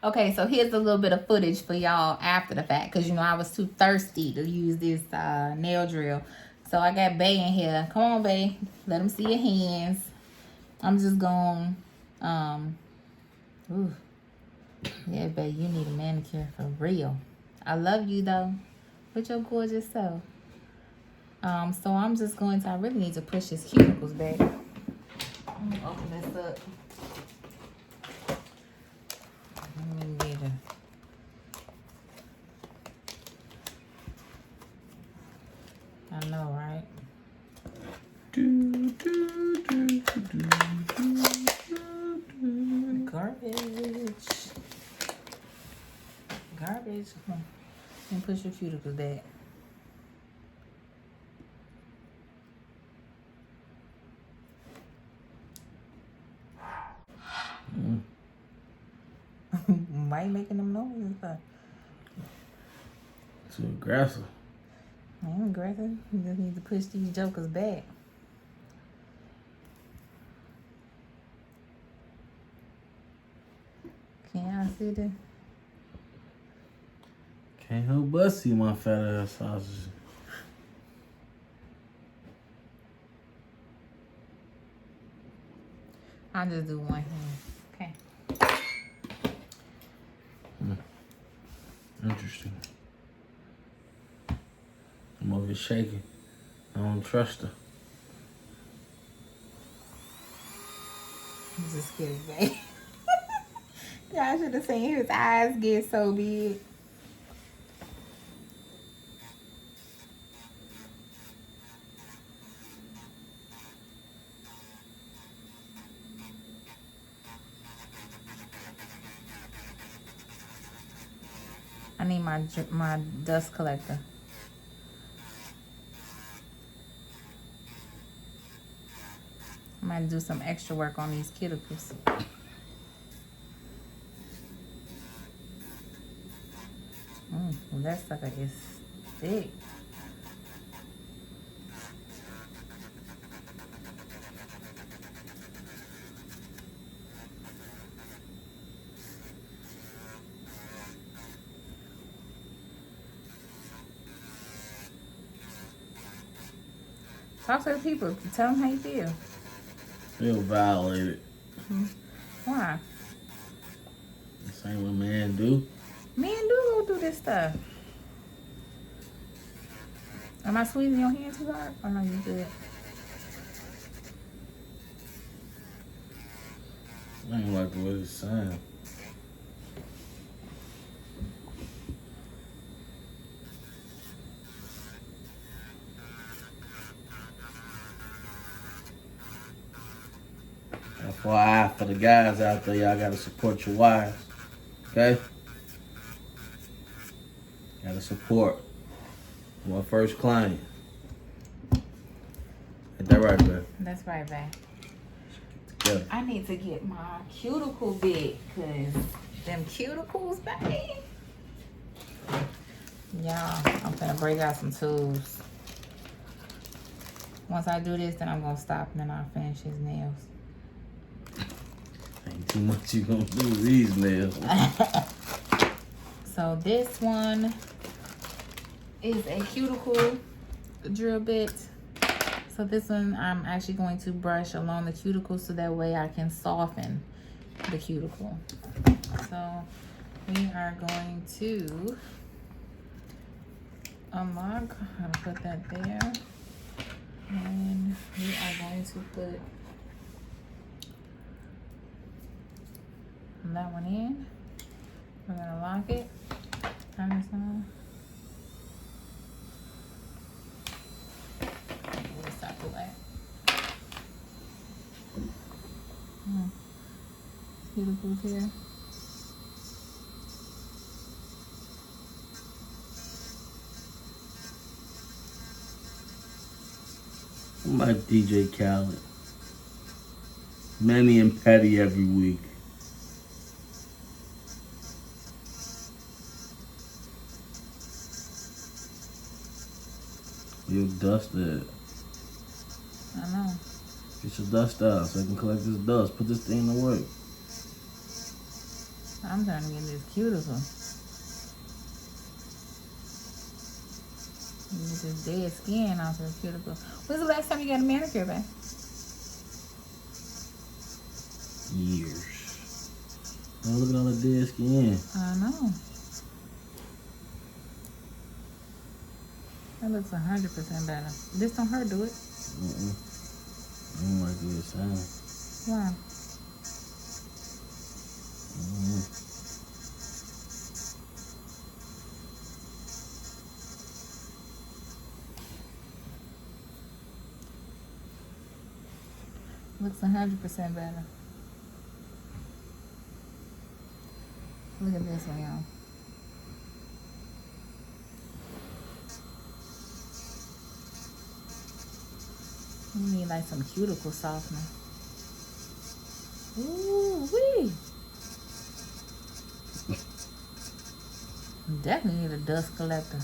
Okay, so here's a little bit of footage for y'all after the fact, because you know I was too thirsty to use this nail drill. So I got Bay in here. Come on, Bay. Let them see your hands. I'm just going, ooh. Yeah, Bay, you need a manicure for real. I love you though. With your gorgeous self. So I'm just going to, I really need to push his cuticles back. Let me open this up. Let me get it. I know, right? Garbage. Garbage. Come on. And push your cuticles back. Why you making them noises? Too aggressive. I ain't aggressive. You just need to push these jokers back. Can y'all see this? Can't help but see my fat ass sausage. I'll just do one hand. Okay. Interesting. I'm over here shaking. I don't trust her. I'm just kidding, babe. Y'all should have seen his eyes get so big. I need my dust collector. I might do some extra work on these cuticles. Well, that sucker is thick. Talk to the people. Tell them how you feel. Feel violated. Why? This ain't what men do. Men do go through this stuff. Am I squeezing your hand too hard? Or no, you good? I ain't like the way it sounds. FYI, for the guys out there, y'all gotta support your wives. Okay? Gotta support. My first client. Ain't that right, man? That's right, babe. Yeah. I need to get my cuticle bit, because them cuticles, babe. Y'all, I'm gonna break out some tools. Once I do this, then I'm gonna stop and then I'll finish his nails. Ain't too much you gonna do with these nails. So this one is a cuticle drill bit. So this one I'm actually going to brush along the cuticle so that way I can soften the cuticle. So we are going to unlock. I'm gonna put that there. And we are going to put that one in. We're gonna lock it. Turn this on. This out the way. Cuticles here. I'm like DJ Khaled. Many and petty every week. You dusted. I know. Get your dust out so I can collect this dust. Put this thing to work. I'm trying to get this cuticle. Get this dead skin off your cuticle. When's the last time you got a manicure, babe? Years. Oh, look at all the dead skin. I know. That looks 100% better. This don't hurt, do it? I don't like this sound. Why? Looks 100% better. Look at this one, y'all. You need like some cuticle softener. Ooh wee! Definitely need a dust collector.